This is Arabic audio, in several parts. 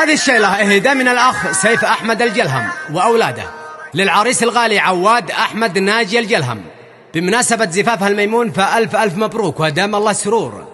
هذه الشيلة إهداء من الأخ سيف أحمد الجلهم وأولاده للعريس الغالي عواد أحمد ناجي الجلهم بمناسبة زفافها الميمون، فألف ألف مبروك ودام الله السرور.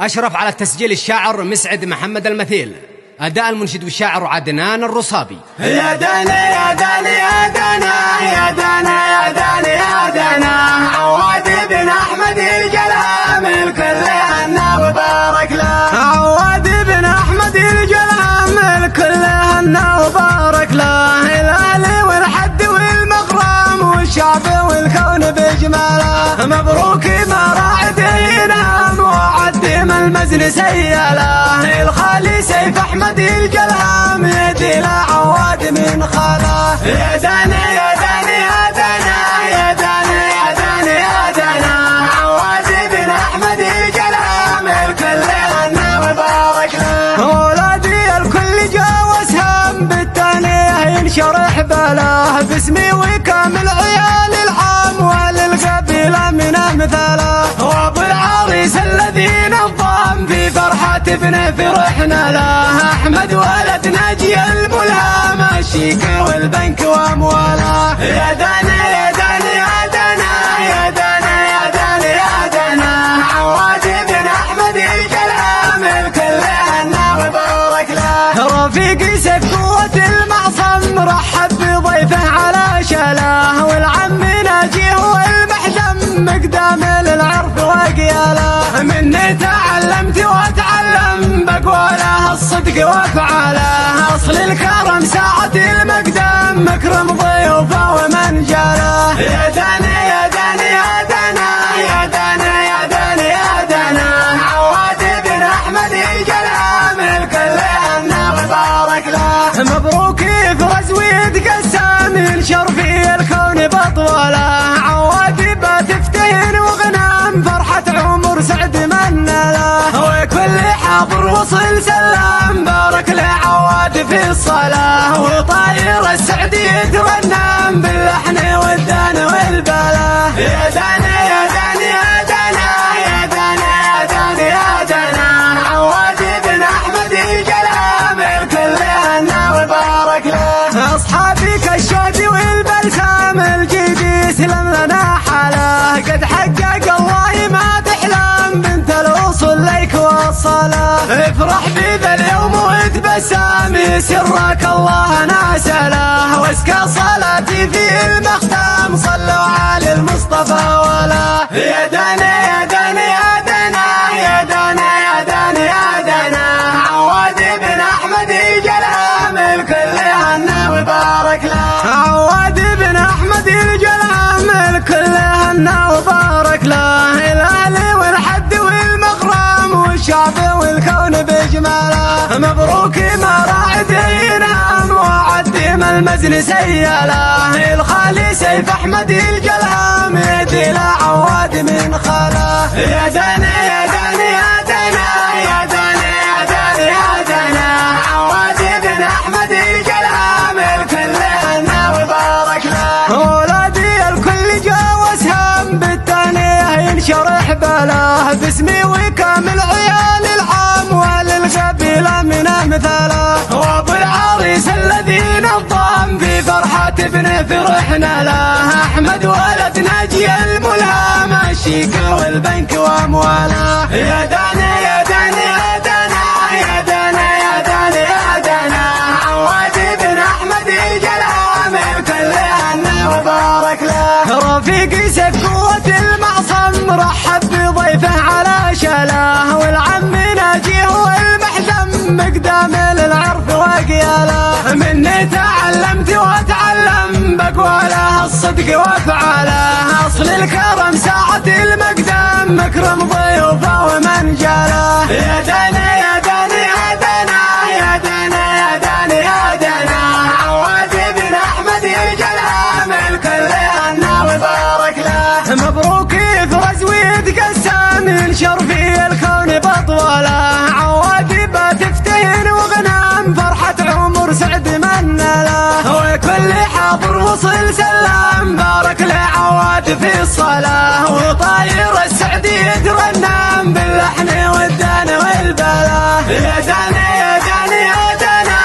أشرف على التسجيل الشاعر مسعد محمد المثيل، أداء المنشد والشاعر عدنان الرصابي. يا دانا يا دانا يا دانا يا دانا يا دانا يا دانا عواد بن أحمد الجلهم الكل هنا وبارك له. عواد بن أحمد الجلهم الكل هنا وبارك له. الأهل والحد والمغرم والشعب والكون بجماله. مبروك ما راعد ينام وعدم المزن سياله. الخالي سيف أحمد الجلهم يدي لعواد من خاله. يا دانا يا دانا يا دانا يا دانا يا دانا يا دانا عواد بن أحمد الجلهم الكل هنا وبارك له. أولادي الكل جاوزهم بالتانيه ينشرح بله. باسمي وكامل عيال العام وللقبيلة من أمثاله. وأبو العريس الذي نظم في فرحة ابنه فرحنا له. أحمد ولد ناجي الملهم الشيكة والبنك وأمواله. يا دانا يا دانا يا دانا يا دانا يا دانا يا دانا عواد بن أحمد الجلهم الكل هنا وبارك له. رفيقي سيف قوة المعصم رحب بضيفه على شاله. والعم ناجي هو المحزم مقدام للعرف وقياله. مني تعلمت واتعلم بقواله الصدق وافعاله. اصل الكرم ساعة المقدام مكرم ضيوفه ومن جاله. يا دانا يا دانا يا دانا يا دانا يا دانا يا دانا عواد بن احمد الجلهم الكل هنا وبارك له. مبروك يفرز ويتقسم ينشر في الكون بطوله. عواد بتفتهن وغنام فرحة عمر سعد من له. وكل حاضر وصل سلام بارك لعواد في الصلاة. وطاير السعد يترنم باللحن والدان والبلا. يا دانا يا دانا يا دانا يا دانا يا دانا يا دانا عواد بن أحمد الجلهم الكل هنا وبارك له. أصحابي كالشوق والبلسام الجيد يسلم لنا حاله. قد حقق الله ما تحلم بنت الوصل ليك والصلاة. افرح بذا اليوم وتبسم يسرك الله ناسله. واسكى صلاتي في المختام صلوا على المصطفى ولا. يا دانا يا دانا يا دانا يا دانا يا دانا يا دانا عواد بن أحمد الجلهم الكل هنا وبارك له. عواد بن أحمد الجلهم الكل هنا وبارك له. الأهل والحد والمغرم والشعب والكون بجماله. مبروك ما راعد ينام وعدم المزن سياله. الخالي سيف أحمد الجلهم يدي لعواد من خاله. يا دانا يا دانا يا دانا يا دانا يا دانا يا دانا عواد بن أحمد الجلهم الكل هنا وبارك له. أولادي الكل جاوزهم بالتانيه ينشرح بله. باسمي وكامل عيال العام وللقبيلة من أمثاله. وأبو العريس الذي نظم في فرحة ابنه فرحنا له. أحمد ولد ناجي الملهم الشيكة والبنك وأمواله. يا دانا يا دانا يا دانا يا دانا يا دانا يا دانا عواد بن أحمد الجلهم الكل هنا وبارك له. رفيقي سيف قوة المعصم رحب بضيفه على شاله. والعم ناجي هو المحزم مقدام للعرف وقياله. مني تعلمت واتعلم بقواله الصدق وافعاله. اصل الكرم ساعة المقدام مكرم ضيوفه ومن جاله. يا دانا يا دانا يا دانا يا دانا يا دانا يا دانا عواد بن أحمد الجلهم الكل هنا وبارك له. مبروك يفرز ويتقسم ينشر في الكون بطوله. عواد بتفتهن وغنام فرحة عمر سعد من له. وكل حاضر وصل سلام بارك لعواد في الصلاة. وطاير السعد يترنم باللحن والدان والبلا. يا دانا يا دانا يا دانا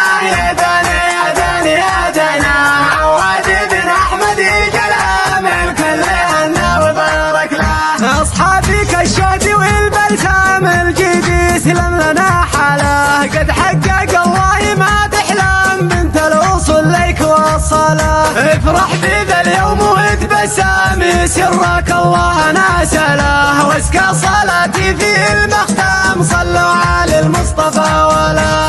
وله. افرح بذا اليوم وتبسم سرك الله ناسله، واسكى صلاتي في المختام صلوا على المصطفى وله.